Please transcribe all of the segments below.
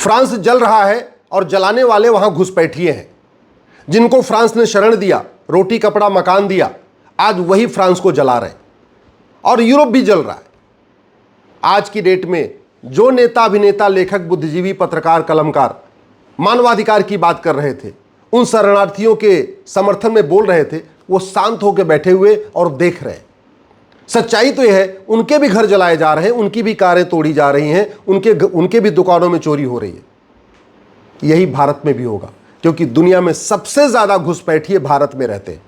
France जल रहा है और जलाने वाले वहां घुसपैठिए हैं। जिनको फ्रांस ने शरण दिया, रोटी कपड़ा मकान दिया, आज वही फ्रांस को जला रहे हैं। और यूरोप भी जल रहा है। आज की डेट में जो नेता, अभिनेता, लेखक, बुद्धिजीवी, पत्रकार, कलमकार मानवाधिकार की बात कर रहे थे, उन शरणार्थियों के समर्थन में बोल रहे थे, वो शांत होकर बैठे हुए और देख रहे हैं। सच्चाई तो यह है, उनके भी घर जलाए जा रहे हैं, उनकी भी कारें तोड़ी जा रही हैं, उनके भी दुकानों में चोरी हो रही है। यही भारत में भी होगा, क्योंकि दुनिया में सबसे ज्यादा घुसपैठिए भारत में रहते हैं।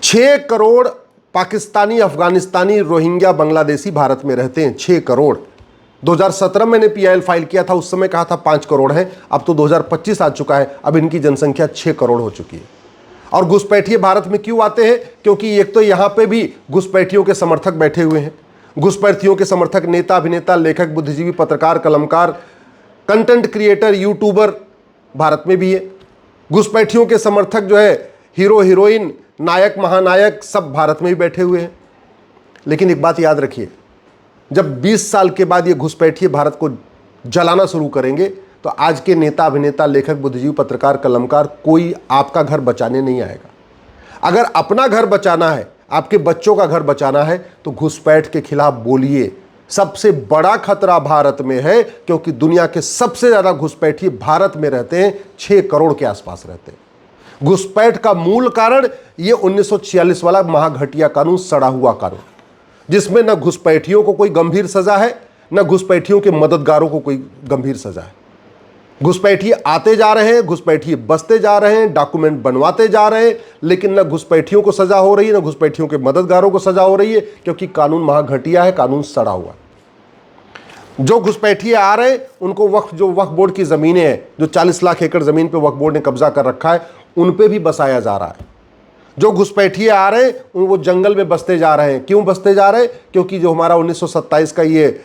6 करोड़ पाकिस्तानी, अफगानिस्तानी, रोहिंग्या, बांग्लादेशी भारत में रहते हैं। 6 करोड़। 2017 मैंने पीआईएल फाइल किया था, उस समय कहा था 5 करोड़ है, अब तो 2025 आ चुका है, अब इनकी जनसंख्या 6 करोड़ हो चुकी है। और घुसपैठिए भारत में क्यों आते हैं? क्योंकि एक तो यहां पे भी घुसपैठियों के समर्थक बैठे हुए हैं। घुसपैठियों के समर्थक नेता, अभिनेता, लेखक, बुद्धिजीवी, पत्रकार, कलमकार, कंटेंट क्रिएटर, यूट्यूबर भारत में भी है। घुसपैठियों के समर्थक जो है हीरो, हीरोइन, नायक, महानायक सब भारत में भी बैठे हुए हैं। लेकिन एक बात याद रखिए, जब 20 साल के बाद ये घुसपैठिए भारत को जलाना शुरू करेंगे तो आज के नेता, अभिनेता, लेखक, बुद्धिजीवी, पत्रकार, कलमकार कोई आपका घर बचाने नहीं आएगा। अगर अपना घर बचाना है, आपके बच्चों का घर बचाना है, तो घुसपैठ के खिलाफ बोलिए। सबसे बड़ा खतरा भारत में है, क्योंकि दुनिया के सबसे ज्यादा घुसपैठिए भारत में रहते हैं। 6 करोड़ के आसपास रहते हैं। घुसपैठ का मूल कारण ये 1946 वाला महाघटिया कानून, सड़ा हुआ कानून, जिसमें न घुसपैठियों को कोई गंभीर सजा है, न घुसपैठियों के मददगारों को कोई गंभीर सजा है। घुसपैठिए आते जा रहे हैं, घुसपैठिए बसते जा रहे हैं, डॉक्यूमेंट बनवाते जा रहे हैं, लेकिन न घुसपैठियों को सजा हो रही है, न घुसपैठियों के मददगारों को सजा हो रही है, क्योंकि कानून महाघटिया है, कानून सड़ा हुआ है। जो घुसपैठिए आ रहे हैं उनको वक्फ बोर्ड की जमीनें हैं, जो 40 लाख एकड़ जमीन पे वक्फ बोर्ड ने कब्जा कर रखा है, उन पे भी बसाया जा रहा है। जो घुसपैठिए आ रहे हैं वो जंगल में बसते जा रहे हैं। क्यों बसते जा रहे हैं? क्योंकि जो हमारा 1927 का ये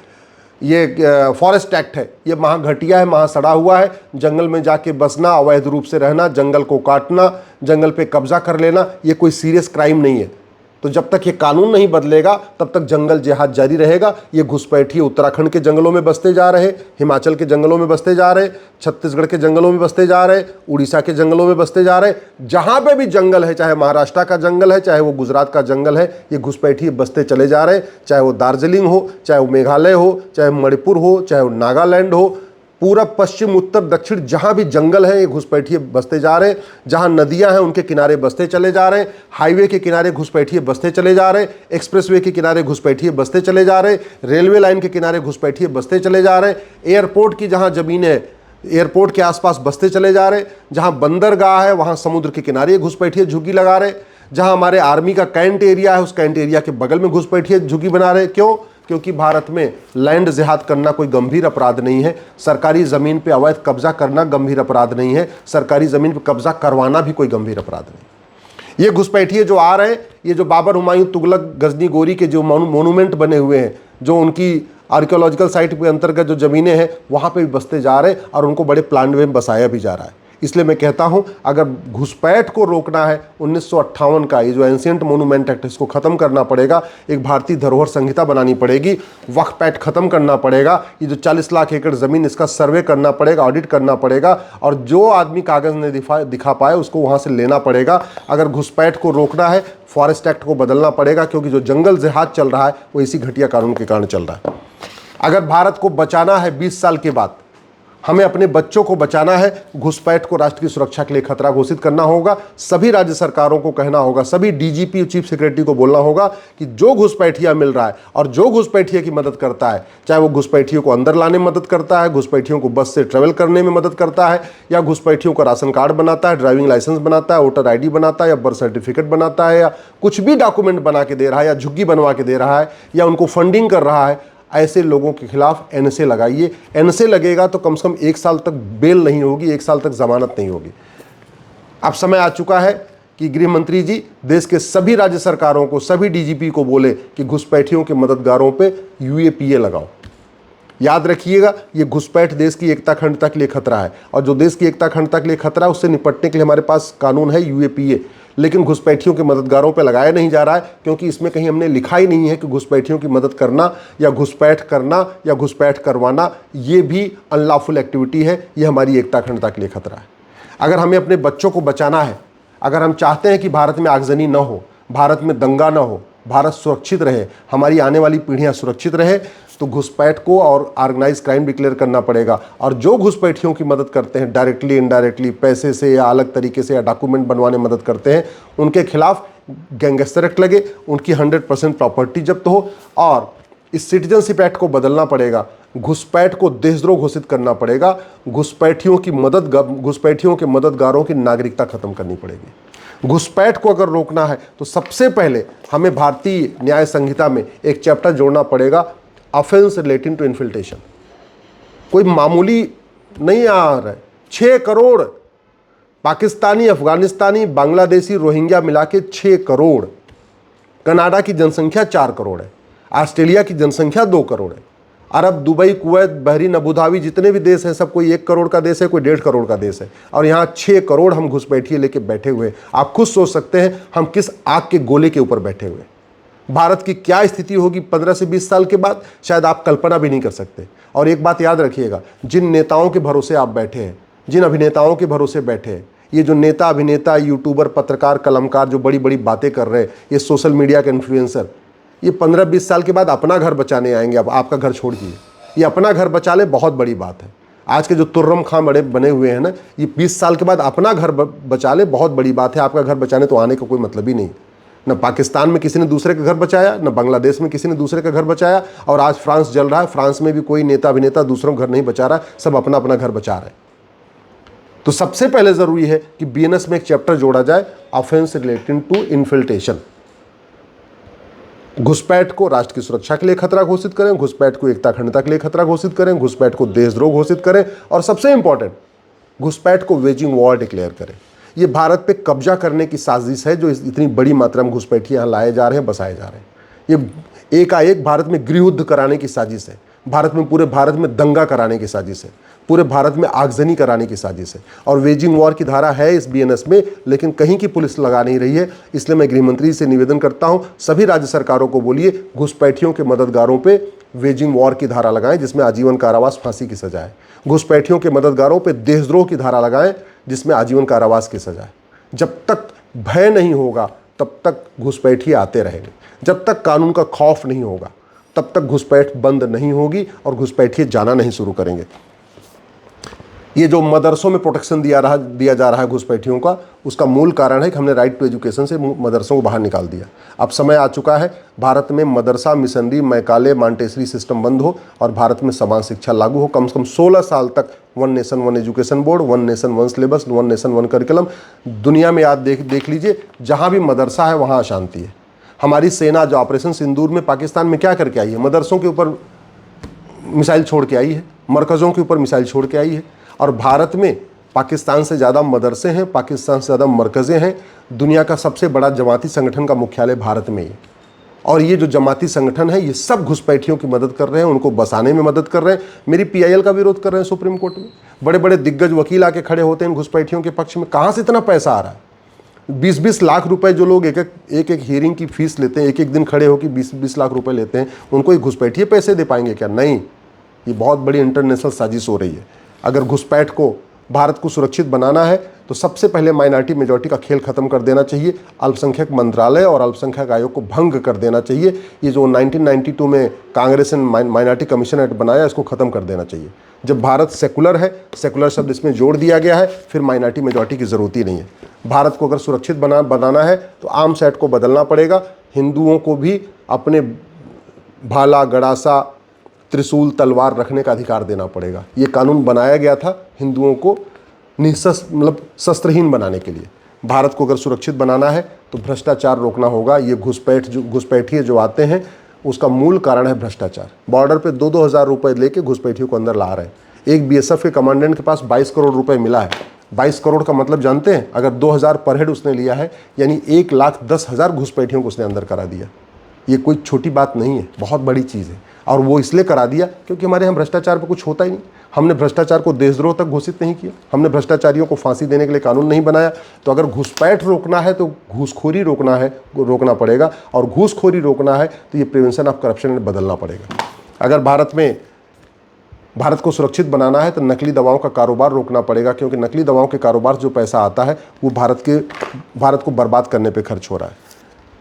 फॉरेस्ट एक्ट है, ये महाघटिया है, महा सड़ा हुआ है। जंगल में जाके बसना, अवैध रूप से रहना, जंगल को काटना, जंगल पे कब्जा कर लेना, ये कोई सीरियस क्राइम नहीं है। तो जब तक ये कानून नहीं बदलेगा तब तक जंगल जिहाद जारी रहेगा। ये घुसपैठिए उत्तराखंड के जंगलों में बसते जा रहे, हिमाचल के जंगलों में बसते जा रहे, छत्तीसगढ़ के जंगलों में बसते जा रहे, उड़ीसा के जंगलों में बसते जा रहे। जहां पे भी जंगल है, चाहे महाराष्ट्र का जंगल है, चाहे वो गुजरात का जंगल है, ये घुसपैठिए बसते चले जा रहे। चाहे वो दार्जिलिंग हो, चाहे वो मेघालय हो, चाहे मणिपुर हो, चाहे वो नागालैंड हो, पूरब, पश्चिम, उत्तर, दक्षिण, जहां भी जंगल है ये घुसपैठिए बसते जा रहे हैं। जहां नदियां हैं उनके किनारे बसते चले जा रहे हैं। हाईवे के किनारे घुसपैठिए बसते चले जा रहे हैं। एक्सप्रेसवे के किनारे घुसपैठिए बसते चले जा रहे हैं। रेलवे लाइन के किनारे घुसपैठिए बसते चले जा रहे हैं। एयरपोर्ट की जहां जमीन है, एयरपोर्ट के आसपास बसते चले जा रहे हैं। जहां बंदरगाह है वहां समुद्र के किनारे घुसपैठिए झुग्गी लगा रहे। जहां हमारे आर्मी का कैंट एरिया है, उस कैंट एरिया के बगल में घुसपैठिए झुग्गी बना रहे। क्यों? क्योंकि भारत में लैंड जिहाद करना कोई गंभीर अपराध नहीं है। सरकारी जमीन पे अवैध कब्जा करना गंभीर अपराध नहीं है। सरकारी जमीन पे कब्जा करवाना भी कोई गंभीर अपराध नहीं। ये घुसपैठिए जो आ रहे हैं, ये जो बाबर, हुमायूं, तुगलक, गजनी, गोरी के जो मोनूमेंट बने हुए हैं, जो उनकी आर्कियोलॉजिकल साइट के अंतर्गत जो जमीनें हैं, वहां पे भी बसते जा रहे हैं और उनको बड़े प्लान में बसाया भी जा रहा है। इसलिए मैं कहता हूं, अगर घुसपैठ को रोकना है, 1958 का ये जो एंशिएंट मोनूमेंट एक्ट, इसको खत्म करना पड़ेगा। एक भारतीय धरोहर संहिता बनानी पड़ेगी। वक्फ एक्ट खत्म करना पड़ेगा। ये जो 40 लाख एकड़ जमीन, इसका सर्वे करना पड़ेगा, ऑडिट करना पड़ेगा, और जो आदमी कागज ने दिखा पाए उसको वहां से लेना पड़ेगा। अगर घुसपैठ को रोकना है, फॉरेस्ट एक्ट को बदलना पड़ेगा, क्योंकि जो जंगल जिहाद चल रहा है वो इसी घटिया कानून के कारण चल रहा है। अगर भारत को बचाना है 20 साल के बाद, हमें अपने बच्चों को बचाना है, घुसपैठ को राष्ट्र की सुरक्षा के लिए खतरा घोषित करना होगा। सभी राज्य सरकारों को कहना होगा, सभी डीजीपी, चीफ सेक्रेटरी को बोलना होगा कि जो घुसपैठिया मिल रहा है और जो घुसपैठिया की मदद करता है, चाहे वो घुसपैठियों को अंदर लाने में मदद करता है, घुसपैठियों को बस से ट्रेवल करने में मदद करता है, या घुसपैठियों का राशन कार्ड बनाता है, ड्राइविंग लाइसेंस बनाता है, वोटर ID बनाता है, या बर्थ सर्टिफिकेट बनाता है, या कुछ भी डॉक्यूमेंट बना के दे रहा है, या झुग्गी बनवा के दे रहा है, या उनको फंडिंग कर रहा है, ऐसे लोगों के खिलाफ एनएसए लगाइए। एनएसए लगेगा तो कम से कम 1 साल तक बेल नहीं होगी, 1 साल तक जमानत नहीं होगी। अब समय आ चुका है कि गृह मंत्री जी देश के सभी राज्य सरकारों को, सभी डीजीपी को बोले कि घुसपैठियों के मददगारों पे UAPA लगाओ। याद रखिएगा, ये घुसपैठ देश की एकता अखंडता के लिए खतरा है, और जो देश की एकता अखंडता के लिए खतरा है उससे निपटने के लिए हमारे पास कानून है UAPA। लेकिन घुसपैठियों के मददगारों पे लगाया नहीं जा रहा है, क्योंकि इसमें कहीं हमने लिखा ही नहीं है कि घुसपैठियों की मदद करना या घुसपैठ करना या घुसपैठ करवाना ये भी अनलॉफुल एक्टिविटी है। ये हमारी एकता अखंडता के लिए खतरा है। अगर हमें अपने बच्चों को बचाना है, अगर हम चाहते हैं कि भारत में आगजनी न हो, भारत में दंगा न हो, भारत सुरक्षित रहे, हमारी आने वाली पीढ़ियां सुरक्षित रहे, तो घुसपैठ को और ऑर्गेनाइज क्राइम डिक्लेयर करना पड़ेगा। और जो घुसपैठियों की मदद करते हैं डायरेक्टली इनडायरेक्टली, पैसे से या अलग तरीके से या डॉक्यूमेंट बनवाने में मदद करते हैं, उनके खिलाफ गैंगस्टर एक्ट लगे, उनकी 100% प्रॉपर्टी जब्त हो। और इस सिटीजनशिप एक्ट को बदलना पड़ेगा, घुसपैठ को देशद्रोह घोषित करना पड़ेगा, घुसपैठियों के मददगारों की नागरिकता खत्म करनी पड़ेगी। घुसपैठ को अगर रोकना है तो सबसे पहले हमें भारतीय न्याय संहिता में एक चैप्टर जोड़ना पड़ेगा, ऑफेंस रिलेटिंग टू इन्फिल्ट्रेशन। कोई मामूली नहीं आ रहा है, 6 करोड़ पाकिस्तानी, अफगानिस्तानी, बांग्लादेशी, रोहिंग्या मिला के 6 करोड़। कनाडा की जनसंख्या 4 करोड़ है, ऑस्ट्रेलिया की जनसंख्या 2 करोड़ है। Arab, Dubai, Kuwait, Bahrain, Abu Dhabi जितने भी देश हैं सब कोई 1 करोड़ का देश है, कोई 1.5 करोड़ का देश है, और यहाँ 6 करोड़ हम घुसपैठिए लेके बैठे हुए हैं। आप खुद सोच सकते हैं हम किस आग के गोले के ऊपर बैठे हुए हैं। भारत की क्या स्थिति होगी 15 से 20 साल के बाद, शायद आप कल्पना भी नहीं कर सकते। और एक बात याद रखिएगा, जिन नेताओं के भरोसे आप बैठे हैं, जिन अभिनेताओं के भरोसे बैठे हैं, ये जो नेता, अभिनेता, यूट्यूबर, पत्रकार, कलमकार जो बड़ी बड़ी बातें कर रहे हैं, ये सोशल मीडिया के इन्फ्लुएंसर, ये 15-20 साल के बाद अपना घर बचाने आएंगे। अब आपका घर छोड़ दिए, ये अपना घर बचा ले, बहुत बड़ी बात है। आज के जो तुर्रम खां बने हुए हैं ना, ये 20 साल के बाद अपना घर बचा ले, बहुत बड़ी बात है। आपका घर बचाने तो आने का कोई मतलब ही नहीं। न पाकिस्तान में किसी ने दूसरे का घर बचाया, न बांग्लादेश में किसी ने दूसरे का घर बचाया, और आज फ्रांस जल रहा है, फ्रांस में भी कोई नेता अभिनेता दूसरों का घर नहीं बचा रहा, सब अपना अपना घर बचा रहे हैं। तो सबसे पहले जरूरी है कि बीएनएस में एक चैप्टर जोड़ा जाए, ऑफेंस रिलेटिंग टू इन्फिल्ट्रेशन। घुसपैठ को राष्ट्र की सुरक्षा के लिए खतरा घोषित करें, घुसपैठ को एकता अखंडता के लिए खतरा घोषित करें, घुसपैठ को देशद्रोह घोषित करें, और सबसे इंपॉर्टेंट, घुसपैठ को वेजिंग वॉर डिक्लेयर करें। ये भारत पे कब्जा करने की साजिश है जो इतनी बड़ी मात्रा में घुसपैठिए यहाँ लाए जा रहे हैं, बसाए जा रहे हैं। ये एकाएक भारत में गृहयुद्ध कराने की साजिश है, भारत में, पूरे भारत में दंगा कराने की साजिश है, पूरे भारत में आगजनी कराने की साजिश है। और वेजिंग वॉर की धारा है इस बीएनएस में, लेकिन कहीं की पुलिस लगा नहीं रही है। इसलिए मैं गृहमंत्री से निवेदन करता हूं, सभी राज्य सरकारों को बोलिए घुसपैठियों के मददगारों पे वेजिंग वॉर की धारा लगाएं, जिसमें आजीवन कारावास, फांसी की सजा है। घुसपैठियों के मददगारों पे देशद्रोह की धारा लगाएं, जिसमें आजीवन कारावास की सजा है। जब तक भय नहीं होगा तब तक घुसपैठिए आते रहेंगे, जब तक कानून का खौफ नहीं होगा तब तक घुसपैठ बंद नहीं होगी और घुसपैठिए जाना नहीं शुरू करेंगे। ये जो मदरसों में प्रोटेक्शन दिया जा रहा है घुसपैठियों का, उसका मूल कारण है कि हमने राइट टू एजुकेशन से मदरसों को बाहर निकाल दिया। अब समय आ चुका है भारत में मदरसा, मिशनरी, मैकाले, मॉन्टेसरी सिस्टम बंद हो और भारत में समान शिक्षा लागू हो। कम से कम 16 साल तक one nation one education board, one nation one syllabus, one nation one curriculum. दुनिया में आज देख लीजिए, जहाँ भी मदरसा है वहाँ अशांति है। हमारी सेना जो ऑपरेशन सिंदूर में पाकिस्तान में क्या करके आई है, मदरसों के ऊपर मिसाइल छोड़ के आई है, मरकज़ों के ऊपर मिसाइल छोड़ के आई है। और भारत में पाकिस्तान से ज़्यादा मदरसे हैं, पाकिस्तान से ज़्यादा मरकज़ें हैं। दुनिया का सबसे बड़ा जमाती संगठन का मुख्यालय भारत में ही है। और ये जो जमाती संगठन है, ये सब घुसपैठियों की मदद कर रहे हैं, उनको बसाने में मदद कर रहे हैं। मेरी पीआईएल का विरोध कर रहे हैं सुप्रीम कोर्ट में, बड़े बड़े दिग्गज वकील आके खड़े होते हैं घुसपैठियों के पक्ष में। कहाँ से इतना पैसा आ रहा है? 20-20 लाख रुपए जो लोग एक हियरिंग की फीस लेते हैं, एक दिन खड़े होकर 20-20 लाख रुपए लेते हैं, उनको एक घुसपैठिए पैसे दे पाएंगे क्या? नहीं, ये बहुत बड़ी इंटरनेशनल साजिश हो रही है। अगर घुसपैठ को, भारत को सुरक्षित बनाना है तो सबसे पहले माइनॉरिटी मेजॉरिटी का खेल खत्म कर देना चाहिए, अल्पसंख्यक मंत्रालय और अल्पसंख्यक आयोग को भंग कर देना चाहिए। ये जो 1992 में कांग्रेस ने माइनॉरिटी कमीशन एक्ट बनाया, इसको खत्म कर देना चाहिए। जब भारत सेकुलर है, सेकुलर शब्द इसमें जोड़ दिया गया है, फिर माइनॉरिटी मेजॉरिटी की ज़रूरत ही नहीं है। भारत को अगर सुरक्षित बनाना है तो आर्म्स एक्ट को बदलना पड़ेगा। हिंदुओं को भी अपने भाला, गड़ासा, त्रिशूल, तलवार रखने का अधिकार देना पड़ेगा। ये कानून बनाया गया था हिंदुओं को शस्त्रहीन बनाने के लिए। भारत को अगर सुरक्षित बनाना है तो भ्रष्टाचार रोकना होगा। ये घुसपैठिए जो आते हैं, उसका मूल कारण है भ्रष्टाचार। बॉर्डर पे 2-2 हज़ार रुपये लेके घुसपैठियों को अंदर ला रहे हैं। एक बीएसएफ के कमांडेंट के पास 22 करोड़ रुपए मिला है। 22 करोड़ का मतलब जानते हैं? अगर 2000 पर हेड उसने लिया है, यानी 1,10,000 घुसपैठियों को उसने अंदर करा दिया। ये कोई छोटी बात नहीं है, बहुत बड़ी चीज़ है। और वो इसलिए करा दिया क्योंकि हमारे यहाँ भ्रष्टाचार पे कुछ होता ही नहीं। हमने भ्रष्टाचार को देशद्रोह तक घोषित नहीं किया, हमने भ्रष्टाचारियों को फांसी देने के लिए कानून नहीं बनाया। तो अगर घुसपैठ रोकना है तो घूसखोरी रोकना पड़ेगा, और घूसखोरी रोकना है तो ये प्रिवेंशन ऑफ करप्शन में बदलना पड़ेगा। अगर भारत को सुरक्षित बनाना है तो नकली दवाओं का कारोबार रोकना पड़ेगा, क्योंकि नकली दवाओं के कारोबार से जो पैसा आता है वो भारत को बर्बाद करने पे खर्च हो रहा है।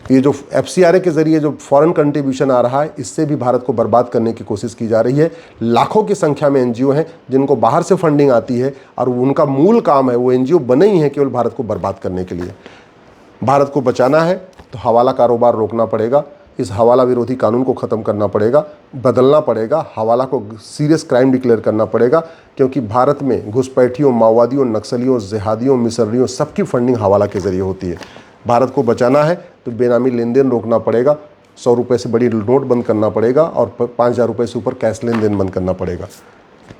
ये जो FCRA के ज़रिए जो फॉरेन कंट्रीब्यूशन आ रहा है, इससे भी भारत को बर्बाद करने की कोशिश की जा रही है। लाखों की संख्या में NGO हैं जिनको बाहर से फंडिंग आती है, और उनका मूल काम है, वो NGO बने ही हैं केवल भारत को बर्बाद करने के लिए। भारत को बचाना है तो हवाला कारोबार रोकना पड़ेगा, इस हवाला विरोधी कानून को ख़त्म करना पड़ेगा, बदलना पड़ेगा, हवाला को सीरियस क्राइम डिक्लेयर करना पड़ेगा, क्योंकि भारत में घुसपैठियों, माओवादियों, नक्सलियों, जिहादियों, मिसरियों सबकी फंडिंग हवाला के ज़रिए होती है। भारत को बचाना है तो बेनामी लेन देन रोकना पड़ेगा, 100 रुपये से बड़ी नोट बंद करना पड़ेगा, और 5000 रुपये से ऊपर कैश लेन देन बंद करना पड़ेगा।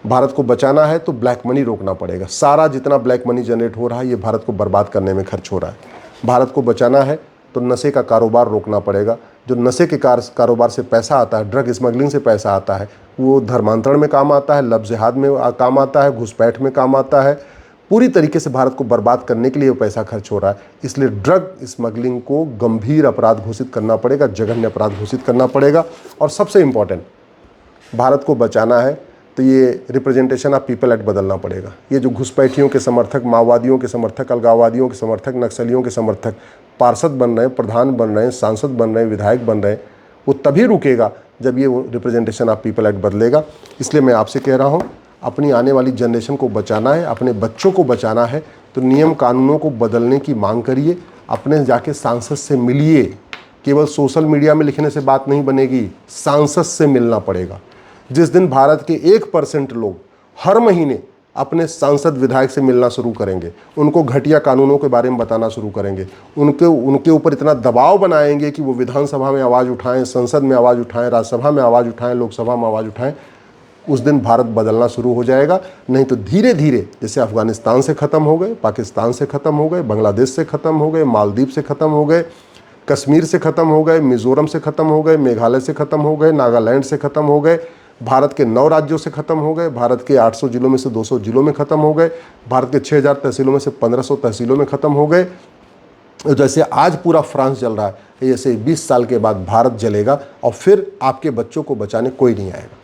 भारत को बचाना है तो ब्लैक मनी रोकना पड़ेगा, सारा जितना ब्लैक मनी जनरेट हो रहा है ये भारत को बर्बाद करने में खर्च हो रहा है। भारत को बचाना है तो नशे का कारोबार रोकना पड़ेगा, जो नशे के कारोबार से पैसा आता है, ड्रग स्मगलिंग से पैसा आता है, वो धर्मांतरण में काम आता है, लव जिहाद में काम आता है, घुसपैठ में काम आता है। पूरी तरीके से भारत को बर्बाद करने के लिए वो पैसा खर्च हो रहा है। इसलिए ड्रग स्मगलिंग को गंभीर अपराध घोषित करना पड़ेगा, जघन्य अपराध घोषित करना पड़ेगा। और सबसे इम्पॉर्टेंट, भारत को बचाना है तो ये रिप्रेजेंटेशन ऑफ पीपल एक्ट बदलना पड़ेगा। ये जो घुसपैठियों के समर्थक, माओवादियों के समर्थक, अलगाववादियों के समर्थक, नक्सलियों के समर्थक पार्षद बन रहे हैं, प्रधान बन रहे हैं, सांसद बन रहे हैं, विधायक बन रहे हैं, वो तभी रुकेगा जब ये रिप्रेजेंटेशन ऑफ पीपल एक्ट बदलेगा। इसलिए मैं आपसे कह रहा हूँ, अपनी आने वाली जनरेशन को बचाना है, अपने बच्चों को बचाना है तो नियम कानूनों को बदलने की मांग करिए, अपने जाके सांसद से मिलिए। केवल सोशल मीडिया में लिखने से बात नहीं बनेगी, सांसद से मिलना पड़ेगा। जिस दिन भारत के 1% लोग हर महीने अपने सांसद विधायक से मिलना शुरू करेंगे, उनको घटिया कानूनों के बारे में बताना शुरू करेंगे, उनके ऊपर इतना दबाव बनाएंगे कि वो विधानसभा में आवाज़ उठाएं, संसद में आवाज़ उठाएं, राज्यसभा में आवाज़ उठाएं, लोकसभा में आवाज़ उठाएं, उस दिन भारत बदलना शुरू हो जाएगा। नहीं तो धीरे धीरे जैसे अफगानिस्तान से ख़त्म हो गए, पाकिस्तान से ख़त्म हो गए, बांग्लादेश से ख़त्म हो गए, मालदीव से ख़त्म हो गए, कश्मीर से ख़त्म हो गए, मिज़ोरम से ख़त्म हो गए, मेघालय से ख़त्म हो गए, नागालैंड से ख़त्म हो गए, भारत के 9 राज्यों से ख़त्म हो गए, भारत के 800 जिलों में से 200 जिलों में ख़त्म हो गए, भारत के 6000 तहसीलों में से 1500 तहसीलों में ख़त्म हो गए। जैसे आज पूरा फ्रांस जल रहा है, ऐसे 20 साल के बाद भारत जलेगा, और फिर आपके बच्चों को बचाने कोई नहीं आएगा।